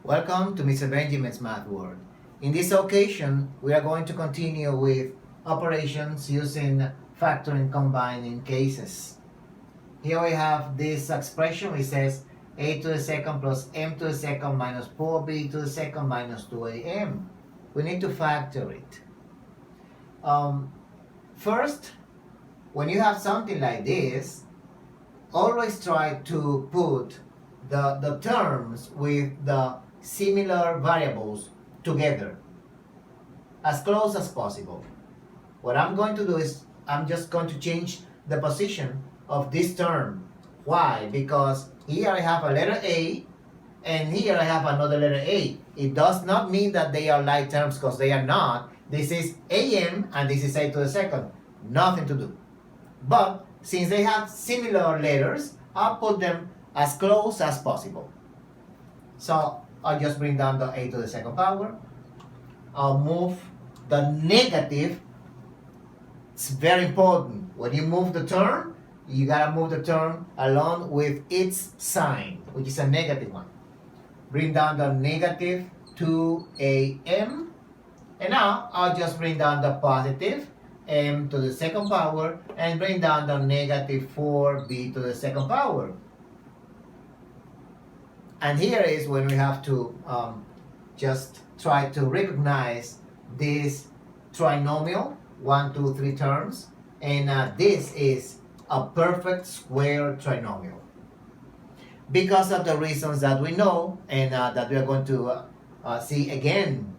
Welcome to Mr. Benjamin's Math World. In this occasion, we are going to continue with operations using factoring combining cases. Here we have this expression which says a to the second plus m to the second minus 4b to the second minus 2am. We need to factor it. First, when you have something like this, always try to put the terms with the similar variables together as close as possible. What I'm going to do is I'm just going to change the position of this term. Why? Because here I have a letter A and here I have another letter A. It does not mean that they are like terms because they are not. This is AM and this is A to the second. Nothing to do. But since they have similar letters, I'll put them as close as possible. So I'll just bring down the a to the second power. I'll move the negative. It's very important. When you move the term, you gotta move the term along with its sign, which is a negative one. Bring down the negative 2am. And now I'll just bring down the positive m to the second power and bring down the negative 4b to the second power. And here is when we have to just try to recognize this trinomial, 1, 2, 3 terms, and this is a perfect square trinomial. Because of the reasons that we know and that we are going to see again.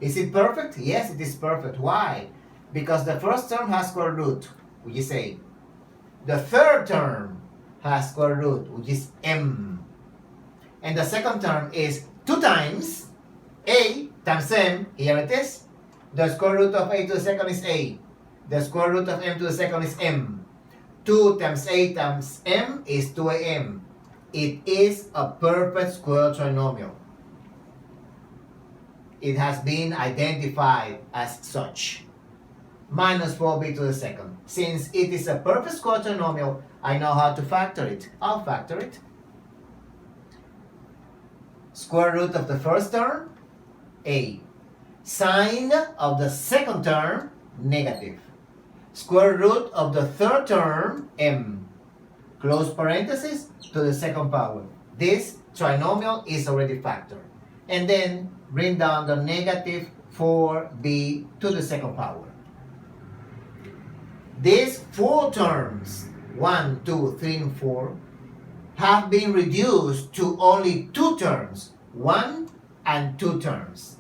Is it perfect? Yes, it is perfect. Why? Because the first term has square root, which is a. The third term has square root, which is m. And the second term is 2 times a times m. Here it is. The square root of a to the second is a. The square root of m to the second is m. 2 times a times m is 2am. It is a perfect square trinomial. It has been identified as such. Minus 4b to the second. Since it is a perfect square trinomial, I know how to factor it. I'll factor it. Square root of the first term, a. Sine of the second term, negative. Square root of the third term, m. Close parenthesis to the second power. This trinomial is already factored. And then bring down the negative 4b to the second power. These 4 terms, 1, 2, 3, and 4, have been reduced to only 2 terms, 1 and 2 terms.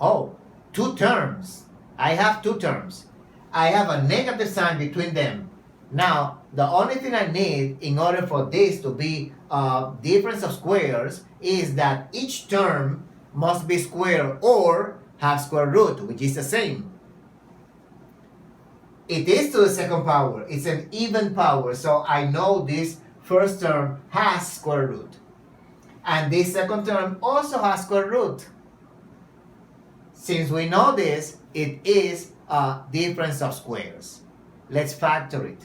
Oh, 2 terms. I have 2 terms. I have a negative sign between them. Now, the only thing I need in order for this to be a difference of squares is that each term must be square or have square root, which is the same. It is to the second power. It's an even power, so I know this first term has square root. And this second term also has square root. Since we know this, it is a difference of squares. Let's factor it.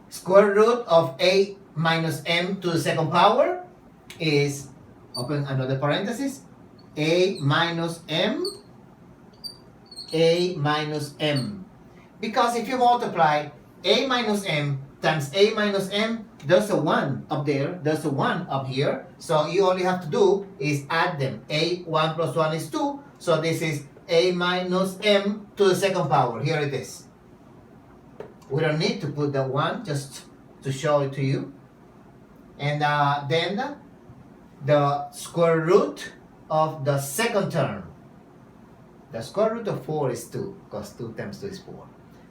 Square root of a minus m to the second power is, open another parenthesis, a minus m, a minus m. Because if you multiply a minus m times a minus m, there's a 1 up there, there's a 1 up here. So you only have to do is add them. A 1 plus 1 is 2. So this is a minus m to the second power. Here it is. We don't need to put the 1 just to show it to you. And then the square root of the second term. The square root of 4 is 2, because 2 times 2 is 4.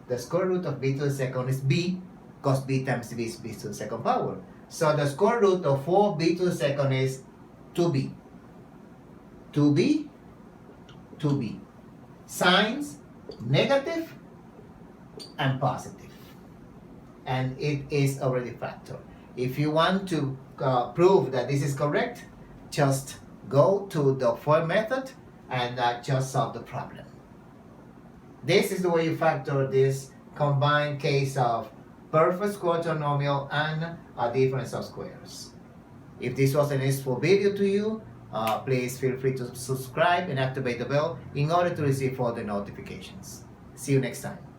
The square root of b to the second is b, because b times b is b to the second power. So the square root of 4b to the second is 2b. 2b, 2b. Signs, negative and positive. And it is already factored. If you want to prove that this is correct, just go to the FOIL method and just solve the problem. This is the way you factor this combined case of perfect quaternomial and a difference of squares. If this was an useful video to you, please feel free to subscribe and activate the bell in order to receive further notifications. See you next time.